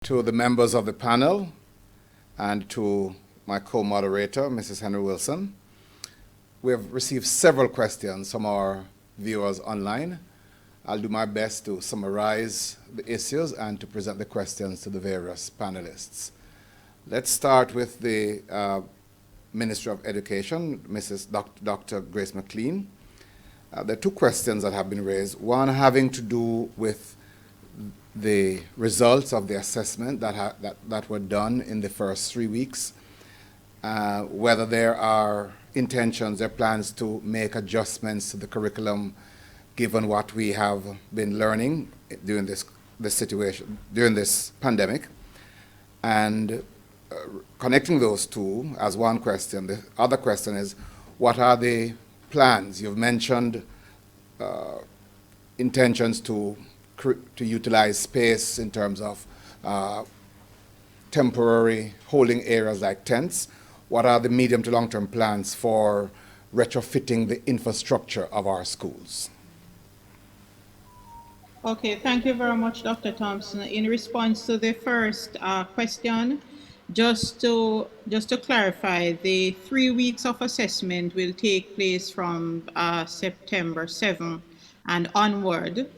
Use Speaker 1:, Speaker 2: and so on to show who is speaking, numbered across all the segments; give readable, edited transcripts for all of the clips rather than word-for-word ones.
Speaker 1: To the members of the panel and to my co-moderator, Mrs. Henry Wilson. We have received several questions from our viewers online. I'll do my best to summarize the issues and to present the questions to the various panelists. Let's start with the Ministry of Education, Dr. Grace McLean. There are two questions that have been raised, one having to do with the results of the assessment that were done in the first 3 weeks, whether there are intentions or plans to make adjustments to the curriculum given what we have been learning during this situation, during this pandemic. And connecting those two as one question, the other question is, what are the plans? You've mentioned intentions to utilize space in terms of temporary holding areas like tents. What are the medium to long-term plans for retrofitting the infrastructure of our schools?
Speaker 2: Okay, thank you very much, Dr. Thompson. In response to the first question, just to clarify, the 3 weeks of assessment will take place from September 7th and onward.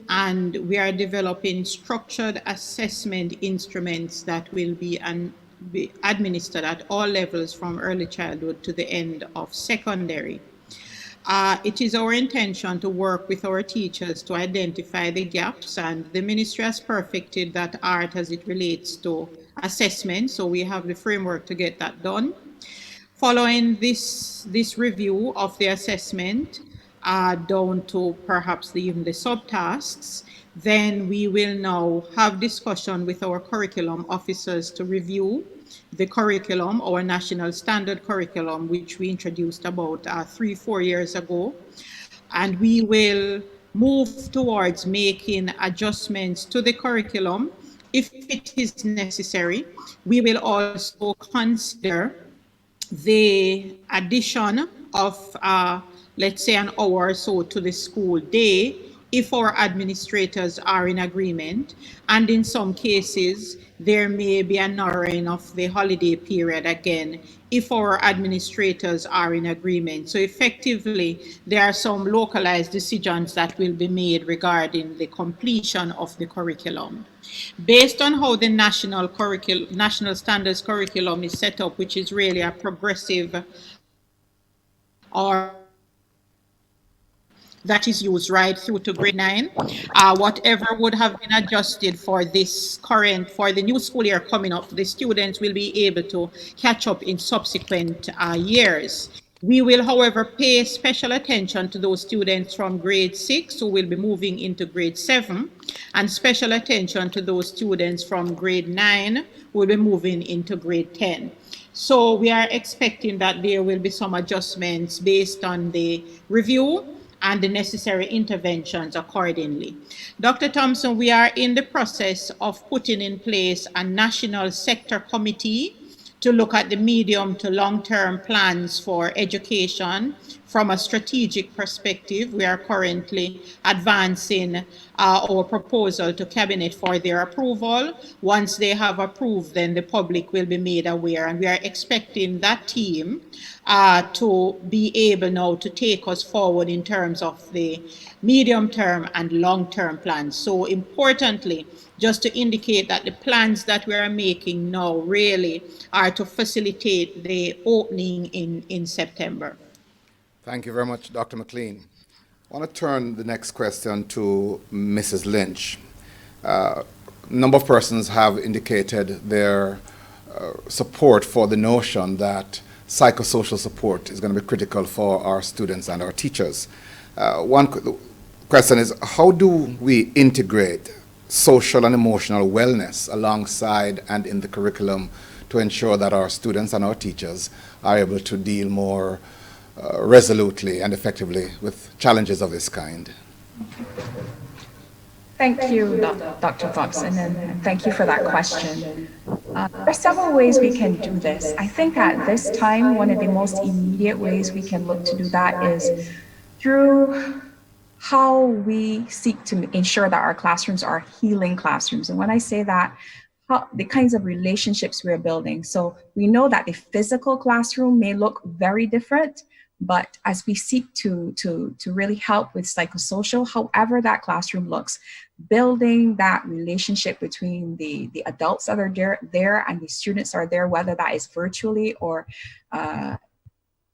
Speaker 2: And we are developing structured assessment instruments that will be administered at all levels from early childhood to the end of secondary. It is our intention to work with our teachers to identify the gaps, and the ministry has perfected that art as it relates to assessment, so we have the framework to get that done. Following this review of the assessment, down to perhaps even the subtasks, then we will now have discussion with our curriculum officers to review the curriculum, our national standard curriculum, which we introduced about 3-4 years ago. And we will move towards making adjustments to the curriculum if it is necessary. We will also consider the addition of let's say an hour or so to the school day if our administrators are in agreement, and in some cases there may be a narrowing of the holiday period again if our administrators are in agreement. So effectively there are some localized decisions that will be made regarding the completion of the curriculum. Based on how the national standards curriculum is set up, which is really a progressive or that is used right through to grade 9. Whatever would have been adjusted for the new school year coming up, the students will be able to catch up in subsequent years. We will, however, pay special attention to those students from grade 6 who will be moving into grade 7, and special attention to those students from grade 9 who will be moving into grade 10. So we are expecting that there will be some adjustments based on the review and the necessary interventions accordingly. Dr. Thompson, we are in the process of putting in place a national sector committee to look at the medium to long-term plans for education from a strategic perspective. We are currently advancing our proposal to Cabinet for their approval. Once they have approved, then the public will be made aware, and we are expecting that team to be able now to take us forward in terms of the medium-term and long-term plans. So importantly, just to indicate that the plans that we are making now really are to facilitate the opening in September.
Speaker 1: Thank you very much, Dr. McLean. I want to turn the next question to Mrs. Lynch. A number of persons have indicated their support for the notion that psychosocial support is going to be critical for our students and our teachers. One question is, how do we integrate social and emotional wellness alongside and in the curriculum to ensure that our students and our teachers are able to deal more resolutely and effectively with challenges of this kind?
Speaker 3: Thank you, Dr. Thompson, and thank you for that question. There are several ways we can do this. I think at this time, one of the most immediate ways we can look to do that is through how we seek to ensure that our classrooms are healing classrooms. And when I say that, the kinds of relationships we're building. So we know that the physical classroom may look very different, but as we seek to really help with psychosocial, however that classroom looks, building that relationship between the adults that are there and the students are there, whether that is virtually or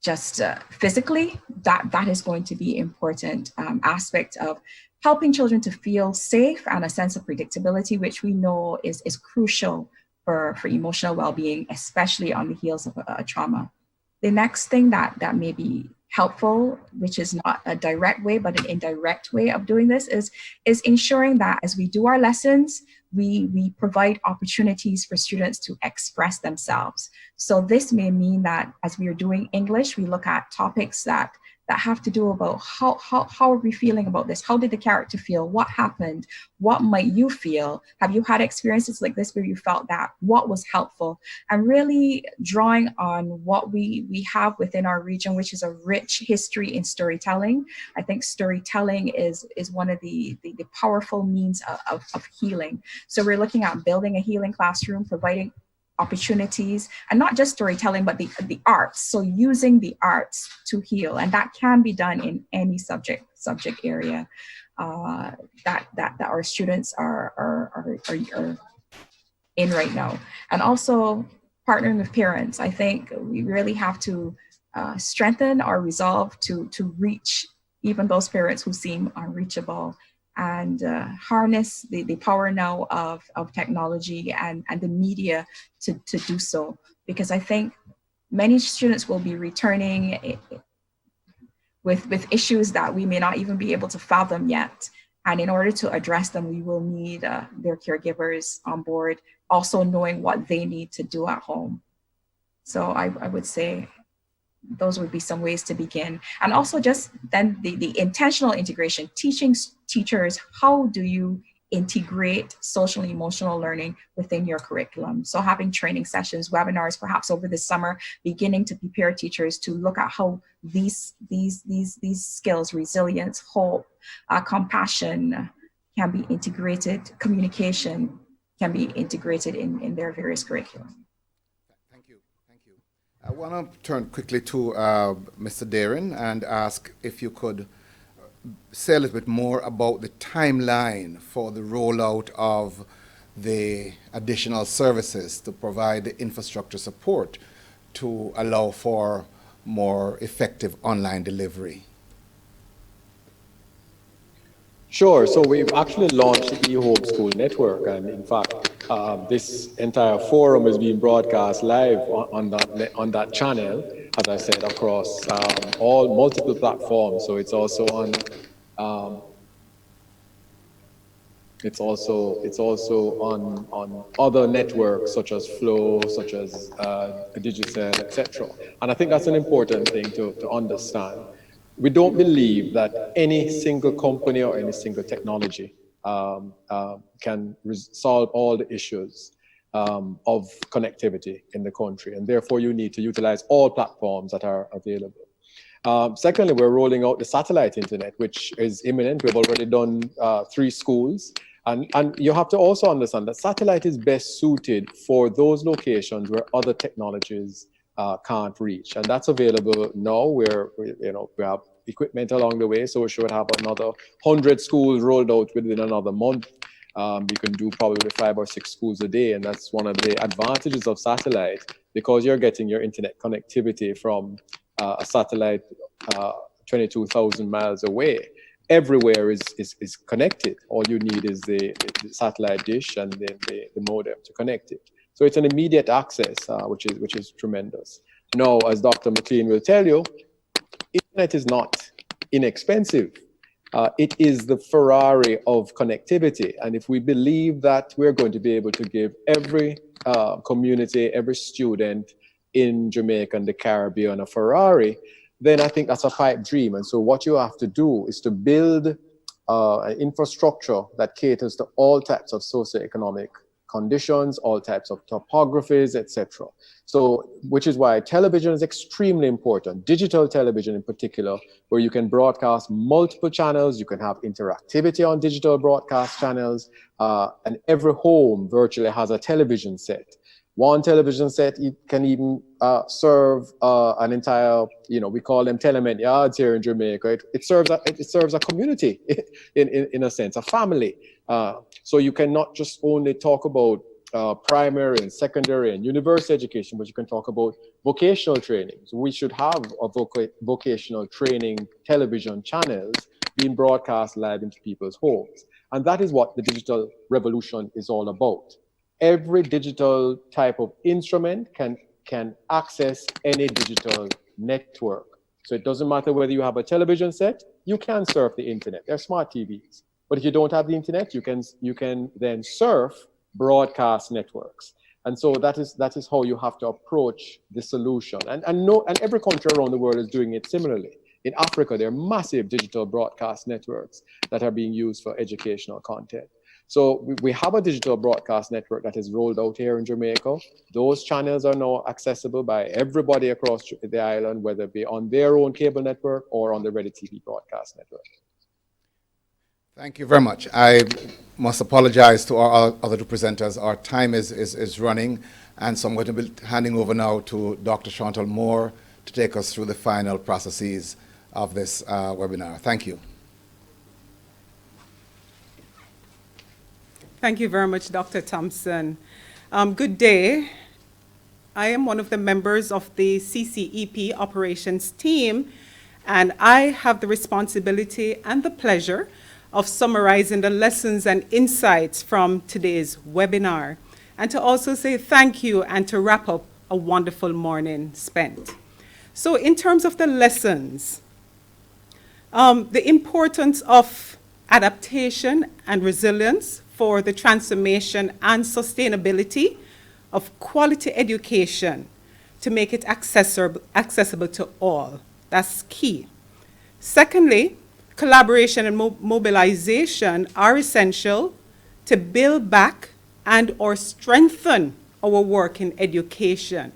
Speaker 3: just physically, that is going to be important aspect of helping children to feel safe and a sense of predictability, which we know is crucial for emotional well-being, especially on the heels of a trauma. The next thing that may be helpful, which is not a direct way, but an indirect way of doing this, is ensuring that as we do our lessons, we provide opportunities for students to express themselves. So this may mean that as we are doing English, we look at topics that have to do about how are we feeling about this? How did the character feel? What happened? What might you feel? Have you had experiences like this where you felt that? What was helpful? And really drawing on what we have within our region, which is a rich history in storytelling. I think storytelling is one of the powerful means of healing. So we're looking at building a healing classroom, providing opportunities, and not just storytelling, but the arts. So using the arts to heal, and that can be done in any subject area that our students are in right now. And also partnering with parents. I think we really have to strengthen our resolve to reach even those parents who seem unreachable, and harness the power now of technology and the media to do so. Because I think many students will be returning with issues that we may not even be able to fathom yet. And in order to address them, we will need their caregivers on board, also knowing what they need to do at home. So I would say those would be some ways to begin. And also just then the intentional integration, teaching teachers, how do you integrate social and emotional learning within your curriculum? So having training sessions, webinars, perhaps over the summer, beginning to prepare teachers to look at how these skills, resilience, hope, compassion can be integrated, communication can be integrated in their various curriculum.
Speaker 1: I want to turn quickly to Mr. Darin and ask if you could say a little bit more about the timeline for the rollout of the additional services to provide the infrastructure support to allow for more effective online delivery.
Speaker 4: Sure. So we've actually launched the eHome School Network, and in fact, this entire forum is being broadcast live on that channel, as I said, across all multiple platforms. So it's also on on other networks such as Flow, such as Digicel, etc. And I think that's an important thing to understand. We don't believe that any single company or any single technology can solve all the issues of connectivity in the country, and therefore you need to utilize all platforms that are available. Secondly, we're rolling out the satellite internet, which is imminent. We've already done 3 schools, and you have to also understand that satellite is best suited for those locations where other technologies can't reach, and that's available now. We have equipment along the way, so we should have another 100 schools rolled out within another month. You can do probably 5 or 6 schools a day, and that's one of the advantages of satellite, because you're getting your internet connectivity from a satellite 22,000 miles away. Everywhere is connected. All you need is the satellite dish and the modem to connect it. So it's an immediate access, which is tremendous. Now, as Dr. McLean will tell you, internet is not inexpensive. It is the Ferrari of connectivity. And if we believe that we're going to be able to give every community, every student in Jamaica and the Caribbean a Ferrari, then I think that's a pipe dream. And so what you have to do is to build an infrastructure that caters to all types of socioeconomic conditions, all types of topographies, etc. So, which is why television is extremely important, digital television in particular, where you can broadcast multiple channels, you can have interactivity on digital broadcast channels, and every home virtually has a television set. One television set can even serve an entire, we call them tenement yards here in Jamaica. It serves a community in a sense, a family. So you cannot just only talk about primary and secondary and university education, but you can talk about vocational training. So we should have a vocational training television channels being broadcast live into people's homes. And that is what the digital revolution is all about. Every digital type of instrument can access any digital network. So it doesn't matter whether you have a television set, you can surf the internet. They're smart TVs. But if you don't have the internet, you can then surf broadcast networks. And so that is how you have to approach the solution. And every country around the world is doing it similarly. In Africa, there are massive digital broadcast networks that are being used for educational content. So we have a digital broadcast network that is rolled out here in Jamaica. Those channels are now accessible by everybody across the island, whether it be on their own cable network or on the Ready TV broadcast network.
Speaker 1: Thank you very much. I must apologize to our other two presenters. Our time is running, and so I'm going to be handing over now to Dr. Chantal Moore to take us through the final processes of this webinar. Thank you.
Speaker 5: Thank you very much, Dr. Thompson. Good day. I am one of the members of the CCEP operations team, and I have the responsibility and the pleasure of summarizing the lessons and insights from today's webinar, and to also say thank you and to wrap up a wonderful morning spent. So in terms of the lessons, the importance of adaptation and resilience for the transformation and sustainability of quality education to make it accessible to all. That's key. Secondly, collaboration and mobilization are essential to build back and or strengthen our work in education.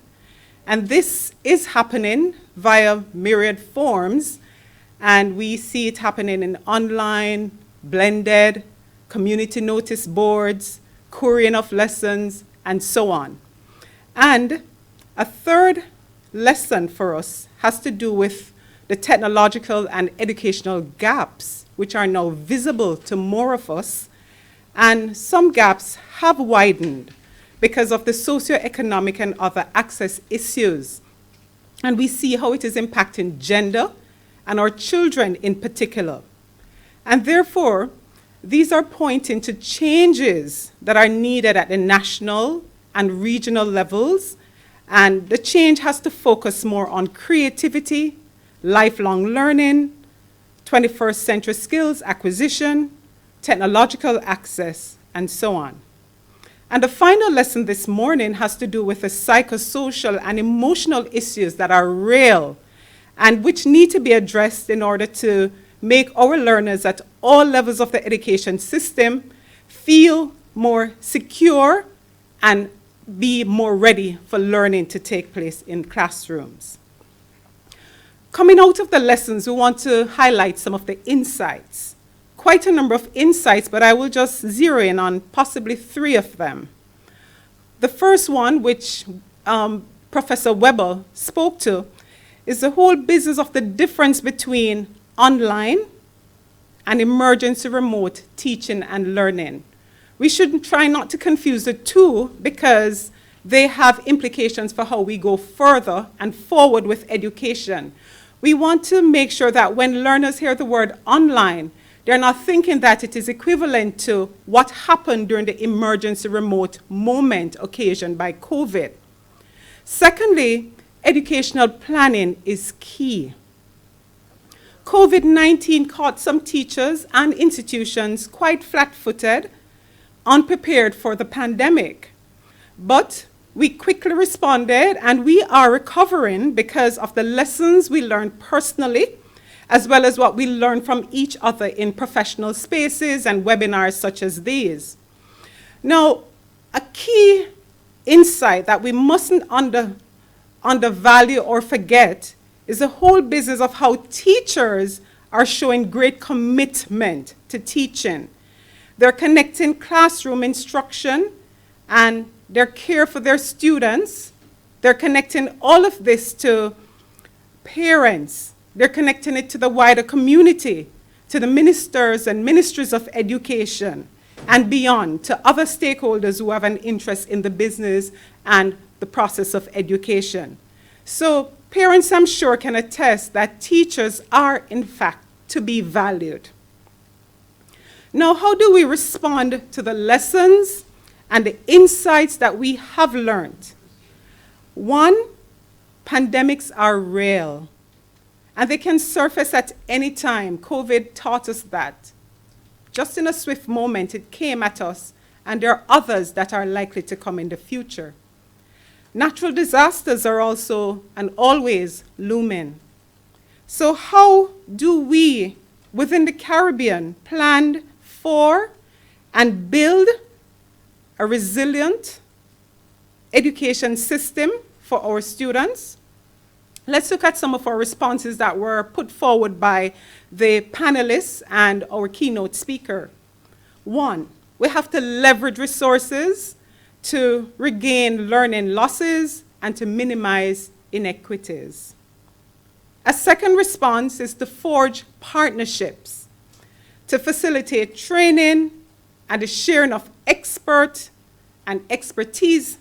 Speaker 5: And this is happening via myriad forms, and we see it happening in online, blended, community notice boards, couriering of lessons, and so on. And a third lesson for us has to do with the technological and educational gaps, which are now visible to more of us. And some gaps have widened because of the socioeconomic and other access issues. And we see how it is impacting gender and our children in particular. And therefore, these are pointing to changes that are needed at the national and regional levels, and the change has to focus more on creativity, lifelong learning, 21st century skills acquisition, technological access, and so on. And the final lesson this morning has to do with the psychosocial and emotional issues that are real and which need to be addressed in order to make our learners at all levels of the education system feel more secure and be more ready for learning to take place in classrooms. Coming out of the lessons, we want to highlight some of the insights. Quite a number of insights, but I will just zero in on possibly 3 of them. The first one, which Professor Weber spoke to, is the whole business of the difference between online and emergency remote teaching and learning. We should try not to confuse the two because they have implications for how we go further and forward with education. We want to make sure that when learners hear the word online, they're not thinking that it is equivalent to what happened during the emergency remote moment occasioned by COVID. Secondly, educational planning is key. COVID-19 caught some teachers and institutions quite flat-footed, unprepared for the pandemic. But we quickly responded, and we are recovering because of the lessons we learned personally, as well as what we learned from each other in professional spaces and webinars such as these. Now, a key insight that we mustn't undervalue or forget is the whole business of how teachers are showing great commitment to teaching. They're connecting classroom instruction and their care for their students. They're connecting all of this to parents. They're connecting it to the wider community, to the ministers and ministries of education, and beyond, to other stakeholders who have an interest in the business and the process of education. So parents, I'm sure, can attest that teachers are, in fact, to be valued. Now, how do we respond to the lessons and the insights that we have learned? One, pandemics are real, and they can surface at any time. COVID taught us that. Just in a swift moment, it came at us, and there are others that are likely to come in the future. Natural disasters are also and always looming. So how do we, within the Caribbean, plan for and build a resilient education system for our students? Let's look at some of our responses that were put forward by the panelists and our keynote speaker. One, we have to leverage resources to regain learning losses and to minimize inequities. A second response is to forge partnerships to facilitate training and the sharing of expert and expertise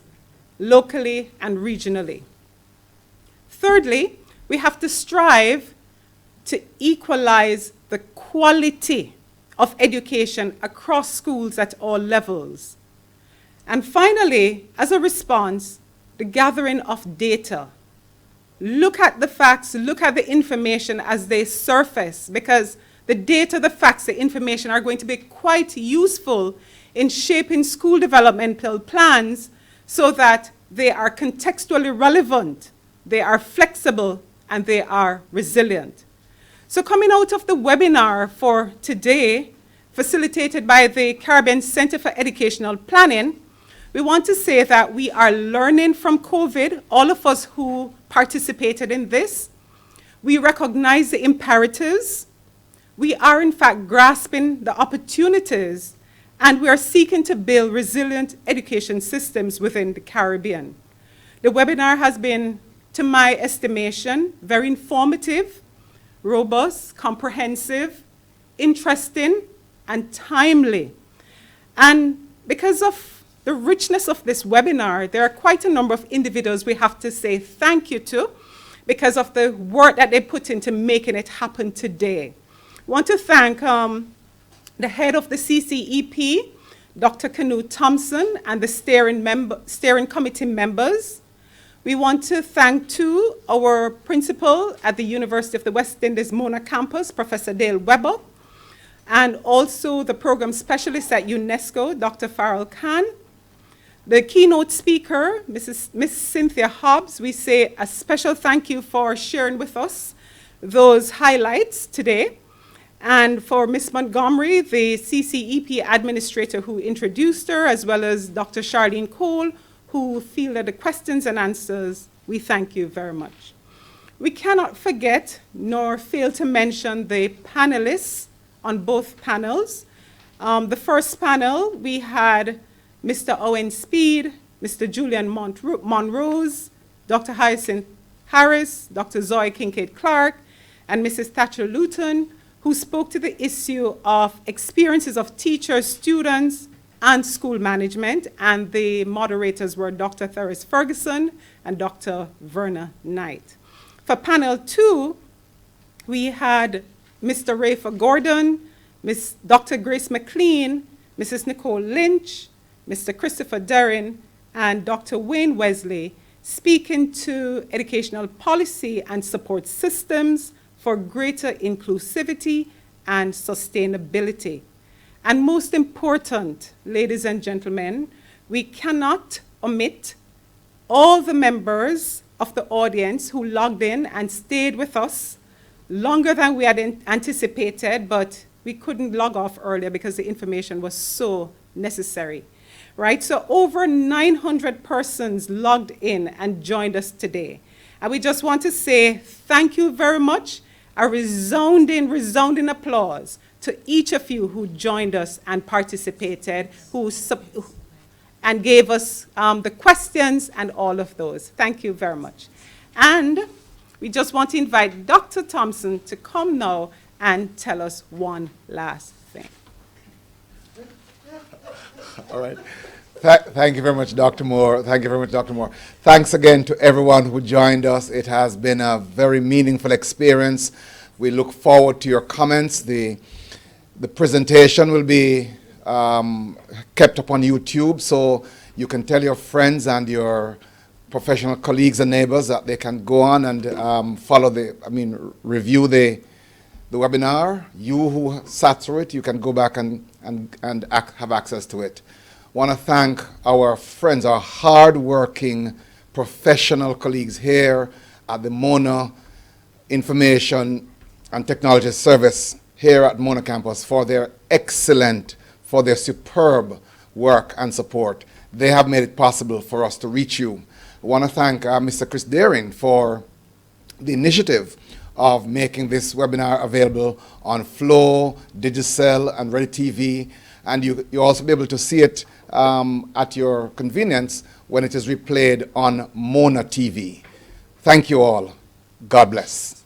Speaker 5: locally and regionally. Thirdly, we have to strive to equalize the quality of education across schools at all levels. And finally, as a response, the gathering of data. Look at the facts, look at the information as they surface, because the data, the facts, the information are going to be quite useful in shaping school developmental plans so that they are contextually relevant, they are flexible, and they are resilient. So coming out of the webinar for today, facilitated by the Caribbean Center for Educational Planning, we want to say that we are learning from COVID, all of us who participated in this. We recognize the imperatives. We are, in fact, grasping the opportunities, and we are seeking to build resilient education systems within the Caribbean. The webinar has been, to my estimation, very informative, robust, comprehensive, interesting, and timely. And because of the richness of this webinar, there are quite a number of individuals we have to say thank you to because of the work that they put into making it happen today. I want to thank the head of the CCEP, Dr. Canute Thompson, and the steering committee members. We want to thank too our principal at the University of the West Indies Mona campus, Professor Dale Weber, and also the program specialist at UNESCO, Dr. Farrell Khan. The keynote speaker, Miss Cynthia Hobbs, we say a special thank you for sharing with us those highlights today. And for Ms. Montgomery, the CCEP administrator who introduced her, as well as Dr. Charlene Cole, who fielded the questions and answers, we thank you very much. We cannot forget nor fail to mention the panelists on both panels. The first panel, we had Mr. Owen Speed, Mr. Julian Monrose, Dr. Hyacinth Harris, Dr. Zoe Kincaid-Clark, and Mrs. Thatcher Luton, who spoke to the issue of experiences of teachers, students, and school management, and the moderators were Dr. Therese Ferguson and Dr. Verna Knight. For panel 2, we had Mr. Rafa Gordon, Ms. Dr. Grace McLean, Mrs. Nicole Lynch, Mr. Christopher Derrin, and Dr. Wayne Wesley, speaking to educational policy and support systems for greater inclusivity and sustainability. And most important, ladies and gentlemen, we cannot omit all the members of the audience who logged in and stayed with us longer than we had anticipated, but we couldn't log off earlier because the information was so necessary. right? So over 900 persons logged in and joined us today. And we just want to say thank you very much. A resounding applause to each of you who joined us and participated, and gave us the questions and all of those. Thank you very much. And we just want to invite Dr. Thompson to come now and tell us one last thing.
Speaker 1: All right. Thank you very much, Dr. Moore. Thank you very much, Dr. Moore. Thanks again to everyone who joined us. It has been a very meaningful experience. We look forward to your comments. The presentation will be kept up on YouTube, so you can tell your friends and your professional colleagues and neighbors that they can go on and review the webinar. You who sat through it, you can go back and have access to it. Want to thank our friends, our hard-working professional colleagues here at the Mona Information and Technology Service here at Mona Campus for their superb work and support. They have made it possible for us to reach you. I want to thank Mr. Chris Daring for the initiative of making this webinar available on Flow, Digicel, and Ready TV. And you'll also be able to see it at your convenience when it is replayed on Mona TV. Thank you all. God bless.